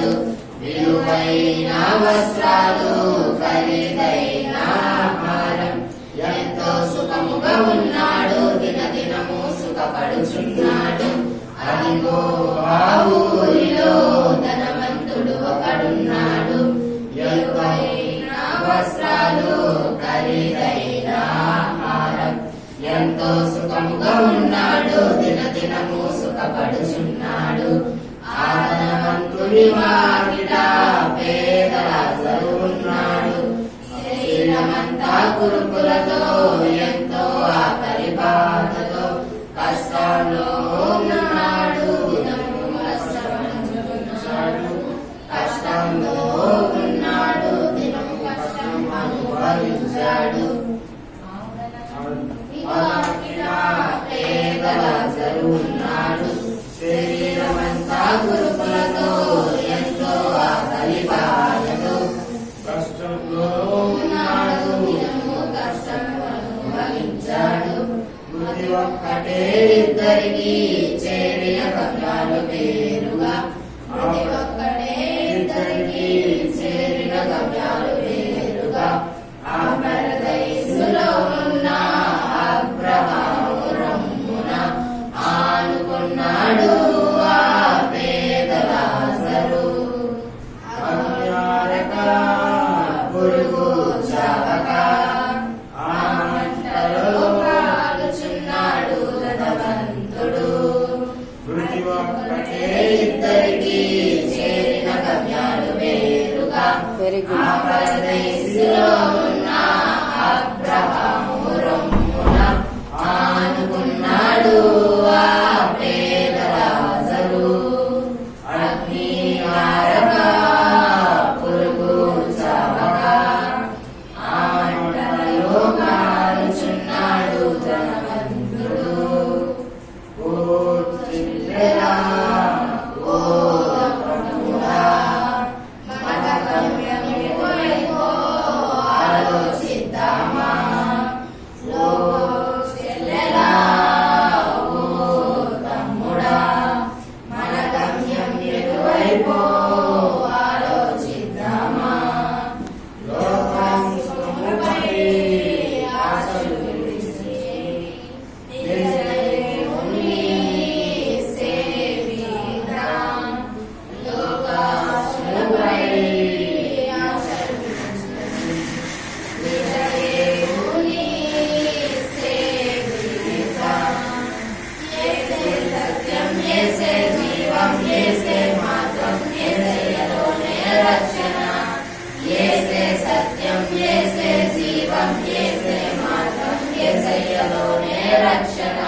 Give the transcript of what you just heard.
ఉన్నాడు. విలువైన వస్త్రాలు ఖరీదైన ఆహారం ఎంతో సుఖముగా ఉన్నాడు. దినదినము సుఖపడుచున్నాడు. అదిగో ఆ ఊరిలో ధనవంతుడు ఒకడున్నాడు. విలువైన వస్త్రాలు ఖరీదైన ఆహారం ఎంతో సుఖముగా ఉన్నాడు. దినదినము సుఖపడుచున్నాడు. ఆ ధనవంతుని వాకిట పేద లాజరు ఉన్నాడు. శరీరమంతా కురుపులతో ఎంతో ఆకలి బాధతో కష్టాల్లో ఉన్నాడు. దినము కష్టపడుచున్నాడు. కష్టంలో ఉన్నాడు. దినము కష్టం అనుభవించాడు. పేద లాజరు ఉన్నాడు. శరీరమంతా కురుపులతో ఎంతో ఆకలి బాధతో కష్టంలో ఉన్నాడు. దినము కష్టం అనుభవించాడు. మృతి ఒక్కటే ఇద్దరికి చేరిన గమ్యాలు వేరుగా. మృతి ఒక్కటే ఇద్దరికి చేరిన గమ్యాలు వేరుగా. ఆ పరదైసులో ఉన్న అబ్రహాము రొమ్మున ఆనుకున్నాడు ఆ పేద లాజరు. అజ్ఞానక పురుగు చావక ఆ మంటలో కాలుచున్నాడు ధనవంతుడు. మృతి ఒక్కటే ఇద్దరికి చేరిన గమ్యాలు వేరుగా. ఆ పరదేశిలో ఉన్న అబ్రహాము రొమ్మున ఆనుకున్నాడు ఆ పేద లాజరు. అగ్ని ఆరక పురుగు చావక ఆ మంటలో కాలుచున్నాడు ధనవంతుడు. ఓ చిల్లెలా ఓ తమ్ముడా, మన గమ్యం ఎటువైపో ఆలోచిద్దామా. ఓ చెల్లెలా ఓ తమ్ముడా, మన గమ్యం ఎటువైపో ఆలోచిద్దామా. లోకం సుఖముపై ఆశలు విడిచి నిజదేవుని సేవిద్దాం. లోకాశలపై ఆశలు విడిచి నిజదేవుని సేవిద్దాం. యేసే సత్యం, యేసే జీవం, యేసే మార్గం, యేసయ్యలోనే రక్షణ. యేసే సత్యం, యేసే జీవం, యేసే మార్గం, యేసయ్యలోనే రక్షణ.